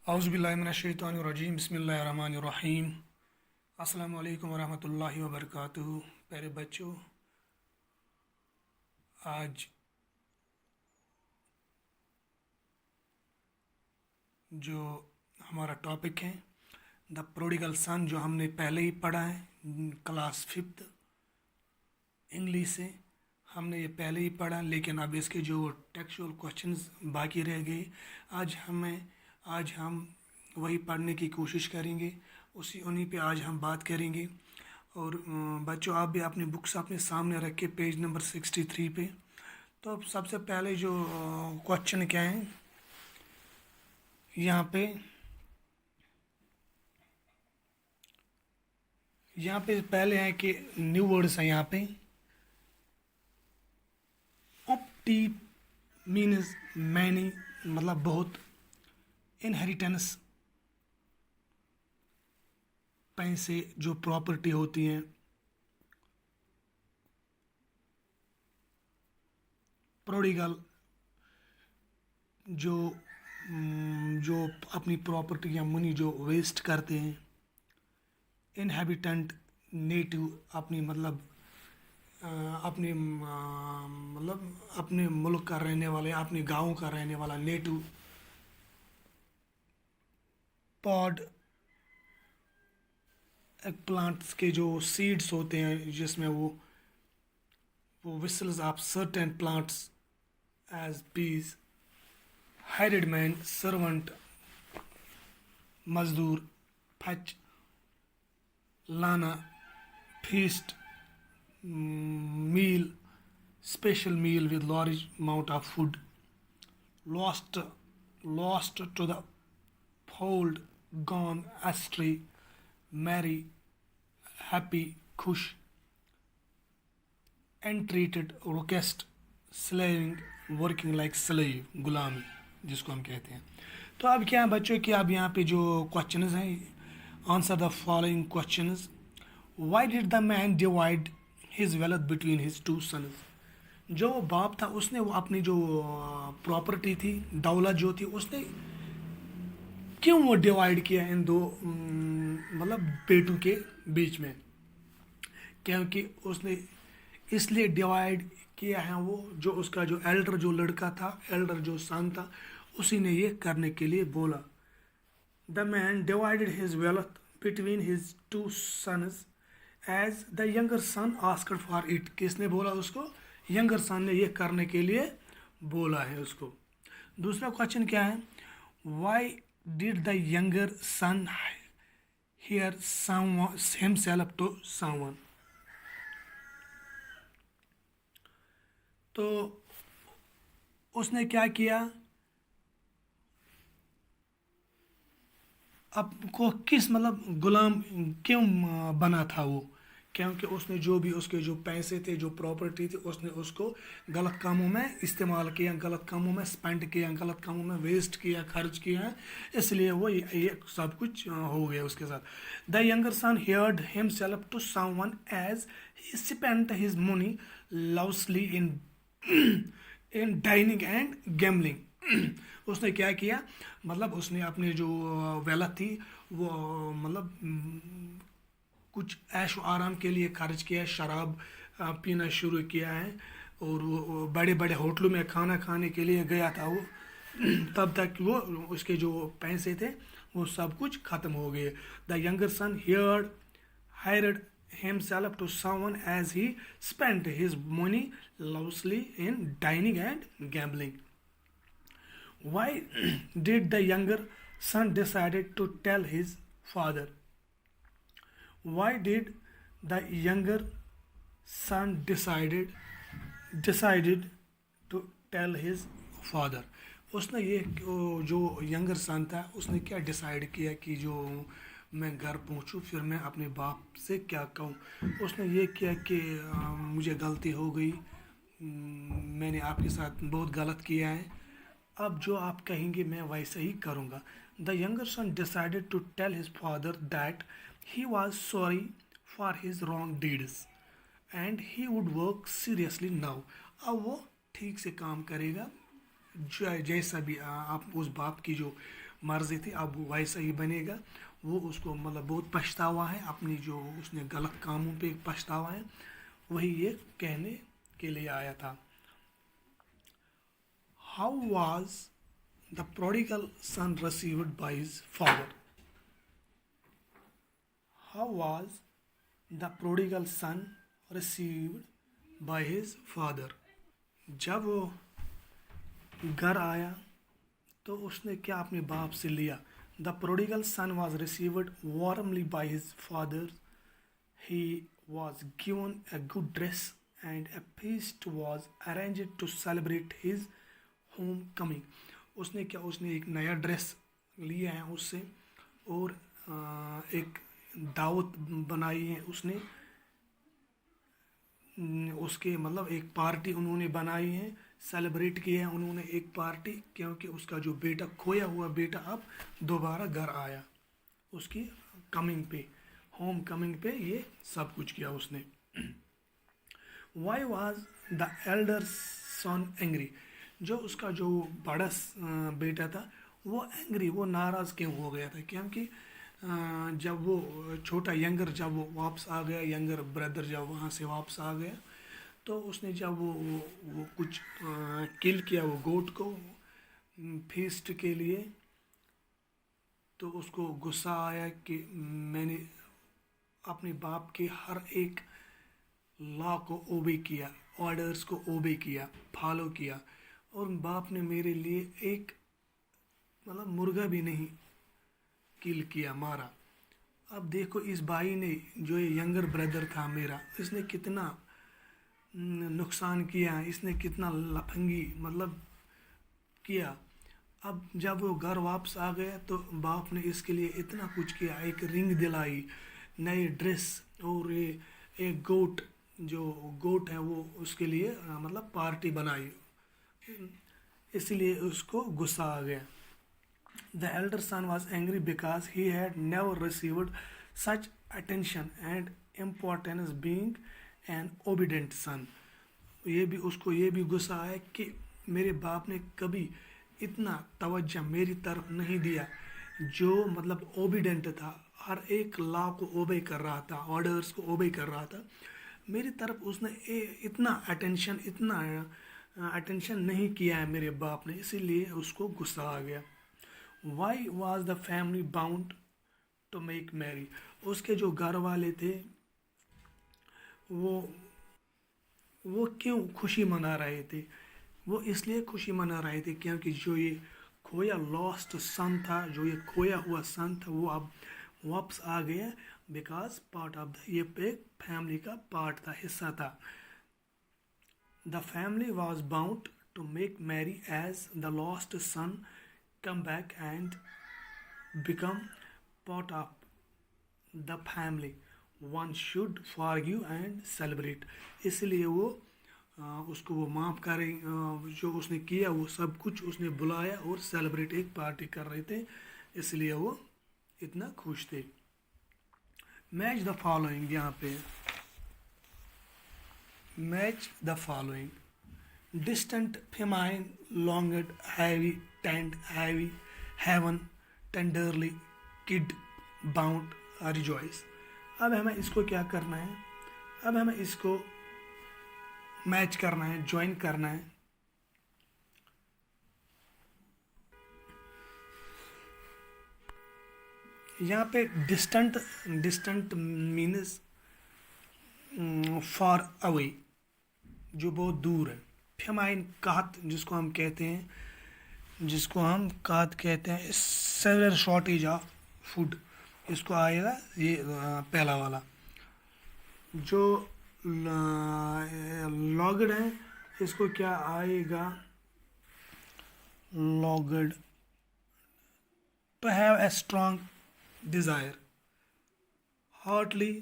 औज़ुबिल्लाहिमिनश्शैतानिर्रजीम बिस्मिल्लाहिर्रहमानिर्रहीम। अस्सलामु अलैकुम वरहमतुल्लाहि वबरकातुहू। प्यारे बच्चों, आज जो हमारा टॉपिक है द प्रोडिगल सन, जो हमने पहले ही पढ़ा है क्लास फिफ्थ इंग्लिश से, हमने ये पहले ही पढ़ा, लेकिन अब इसके जो टेक्सचुअल क्वेश्चंस बाकी रह गए, आज हम वही पढ़ने की कोशिश करेंगे। उन्हीं पे आज हम बात करेंगे। और बच्चों, आप भी अपनी बुक्स अपने सामने रख के पेज नंबर 63 पे। तो अब सबसे पहले जो क्वेश्चन क्या है यहाँ पे पहले है कि न्यू वर्ड्स है यहाँ पे। ऑप्टी मीन्स मैनी, मतलब बहुत। इनहेरिटेंस, पैसे जो प्रॉपर्टी होती हैं। प्रोडिगल, जो अपनी प्रॉपर्टी या मनी जो वेस्ट करते हैं। इनहेबिटेंट, नेटिव, अपनी मतलब अपने मुल्क का रहने वाले, अपने गांव का रहने वाला नेटिव। पॉड, एग प्लांट्स के जो सीड्स होते हैं, जिसमें वो whistles of certain plants as peas. Hired man, servant, मजदूर। फच, लाना। Feast, meal, special meal with large amount of food. Lost to the fold, gone astray. Merry, happy, खुश। entreated, request। slaving, working like slave, गुलामी जिसको हम कहते हैं। तो अब क्या है बच्चों कि अब यहाँ पे जो क्वेश्चंस हैं, answer the following questions. Why did the man divide his wealth between his two sons. जो बाप था उसने वो अपनी जो प्रॉपर्टी थी, दौलत जो थी, उसने क्यों वो डिवाइड किया इन दो मतलब बेटों के बीच में। क्योंकि उसने इसलिए डिवाइड किया है, वो जो उसका जो एल्डर जो लड़का था, एल्डर जो सन था, उसी ने ये करने के लिए बोला। The man divided his wealth between his two sons as the younger son asked for it. किसने बोला उसको? यंगर सन ने ये करने के लिए बोला है उसको। दूसरा क्वेश्चन क्या है? Why did the younger son hire himself to someone. तो उसने क्या किया, आपको किस मतलब गुलाम क्यों बना था वो? क्योंकि उसने जो भी उसके जो पैसे थे, जो प्रॉपर्टी थी, उसने उसको गलत कामों में इस्तेमाल किया, गलत कामों में स्पेंड किया, गलत कामों में वेस्ट किया, खर्च किया, इसलिए वो ये सब कुछ हो गया उसके साथ। The younger son hired himself to someone as he spent his money lavishly in dining and gambling. उसने क्या किया, मतलब उसने अपने जो वेल्थ थी वो मतलब कुछ ऐश आराम के लिए खर्च किया है, शराब पीना शुरू किया है, और वो बड़े बड़े होटलों में खाना खाने के लिए गया था वो। तब तक वो उसके जो पैसे थे वो सब कुछ ख़त्म हो गए। The younger son hired himself to someone as he spent his money lavishly in dining and gambling. Why did the younger son decided to tell his father? Why did the younger son decided to tell his father? उसने ये जो younger सन था, उसने क्या decide किया कि जो मैं घर पहुंचूं फिर मैं अपने बाप से क्या कहूं। उसने ये किया कि मुझे गलती हो गई, मैंने आपके साथ बहुत गलत किया है, अब जो आप कहेंगे मैं वैसे ही करूँगा। The younger son decided to tell his father that he was sorry for his wrong deeds and he would work seriously now. अब वो ठीक से काम करेगा, जैसा भी आप उस बाप की जो मर्जी थी, अब वो वैसा ही बनेगा। वो उसको मतलब बहुत पछतावा है, अपनी जो उसने गलत कामों पे पछतावा है, वही ये कहने के लिए आया था। How was the prodigal sun received by his father? How was the prodigal sun received by his father? जब वो घर आया तो उसने क्या अपने बाप से लिया? The prodigal son was received warmly by his father. He was given a good dress and a feast was arranged to celebrate his home coming. उसने क्या, उसने एक नया ड्रेस लिया है उससे, और एक दावत बनाई है उसने, उसके मतलब एक पार्टी उन्होंने बनाई है, सेलिब्रेट किया है उन्होंने एक पार्टी, क्योंकि उसका जो बेटा, खोया हुआ बेटा, अब दोबारा घर आया। उसकी कमिंग पे, होम कमिंग पे ये सब कुछ किया उसने। Y was the elder son angry? जो उसका जो बड़ा बेटा था वो एंग्री, वो नाराज़ क्यों हो गया था? क्योंकि जब वो छोटा यंगर, जब वो वापस आ गया, यंगर ब्रदर जब वहाँ से वापस आ गया, तो उसने जब वो कुछ किल किया वो गोट को फीस्ट के लिए, तो उसको गुस्सा आया कि मैंने अपने बाप के हर एक लॉ को ओबे किया, ऑर्डर्स को ओबे किया, फॉलो किया, और बाप ने मेरे लिए एक मतलब मुर्गा भी नहीं किल किया, मारा। अब देखो इस भाई ने, जो ये यंगर ब्रदर था मेरा, इसने कितना नुकसान किया, इसने कितना लफंगी मतलब किया। अब जब वो घर वापस आ गया तो बाप ने इसके लिए इतना कुछ किया, एक रिंग दिलाई, नए ड्रेस, और ये एक गोट, जो गोट है वो उसके लिए मतलब पार्टी बनाई, इसलिए उसको गुस्सा आ गया। The elder son was angry because he had never received such attention and importance being an obedient son. उसको ये भी गुस्सा आया कि मेरे बाप ने कभी इतना तवज्जो मेरी तरफ नहीं दिया, जो मतलब ओबीडेंट था, हर एक लॉ को ओबे कर रहा था, ऑर्डर्स को ओबे कर रहा था, मेरी तरफ उसने इतना अटेंशन नहीं किया है मेरे बाप ने, इसीलिए उसको गुस्सा आ गया। Why was the family bound to make merry? उसके जो घर वाले थे वो वो क्यों खुशी मना रहे थे? वो इसलिए खुशी मना रहे थे क्योंकि जो ये खोया लॉस्ट सन था, जो ये खोया हुआ सन था, वो अब वापस आ गया, बिकॉज पार्ट ऑफ द, ये एक फैमिली का पार्ट था, हिस्सा था। The family was bound to make merry as the lost son come back and become part of the family. One should forgive and celebrate. इसलिए वो उसको वो माफ़ करें, जो उसने किया वो सब कुछ उसने बुलाया और सेलिब्रेट, एक पार्टी कर रहे थे, इसलिए वो इतना खुश थे। मैच द फॉलोइंग, यहाँ पे match the following: distant feminine longed heavy tend heavy heaven tenderly kid bound rejoice। अब हमें इसको क्या करना है? अब हमें इसको मैच करना है, ज्वाइन करना है। यहाँ पे distant, distant means far away, जो बहुत दूर है। फेमाइन कहत, जिसको हम कहते हैं, सेवरल शॉर्टेज ऑफ फूड, इसको आएगा ये पहला वाला। जो लॉगड है, इसको क्या आएगा? Longed, to have a strong desire, hotly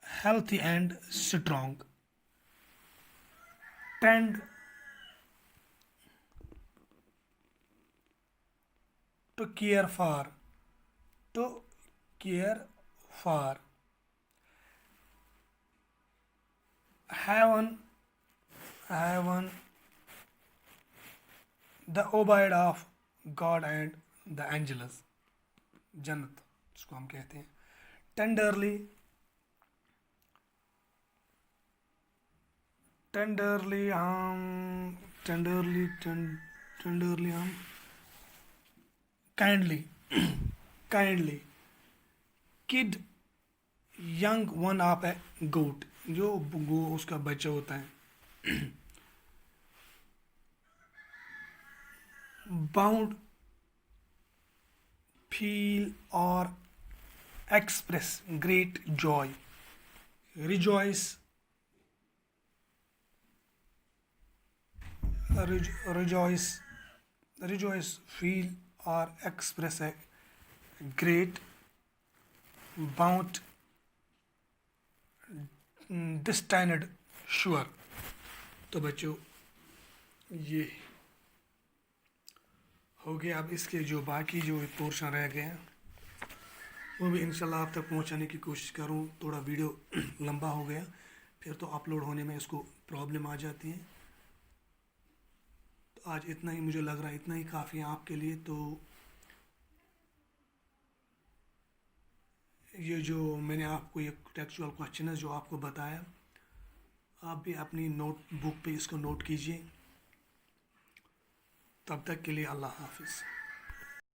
healthy and strong, tend to care for, heaven the abode of God and the angels, जन्नत जिसको हम कहते हैं। टेंडरली, टेंडरली हम टेंडरली हम kindly, kindly. Kid, young one of a goat, जो गो उसका बच्चा होता है। Bound, feel or express great joy. Rejoice, rejoice, feel or express a great, bound, destined, sure। तो बच्चों ये हो गया। अब इसके जो बाकी जो पोर्शन रह गए हैं वो भी इंशाल्लाह आप तक पहुंचाने की कोशिश करूँ। थोड़ा वीडियो लंबा हो गया, फिर तो अपलोड होने में इसको प्रॉब्लम आ जाती है। आज इतना ही, मुझे लग रहा है इतना ही काफ़ी है आपके लिए। तो ये जो मैंने आपको ये टेक्सचुअल क्वेश्चन है जो आपको बताया, आप भी अपनी नोटबुक पे इसको नोट कीजिए। तब तक के लिए अल्लाह हाफिज़।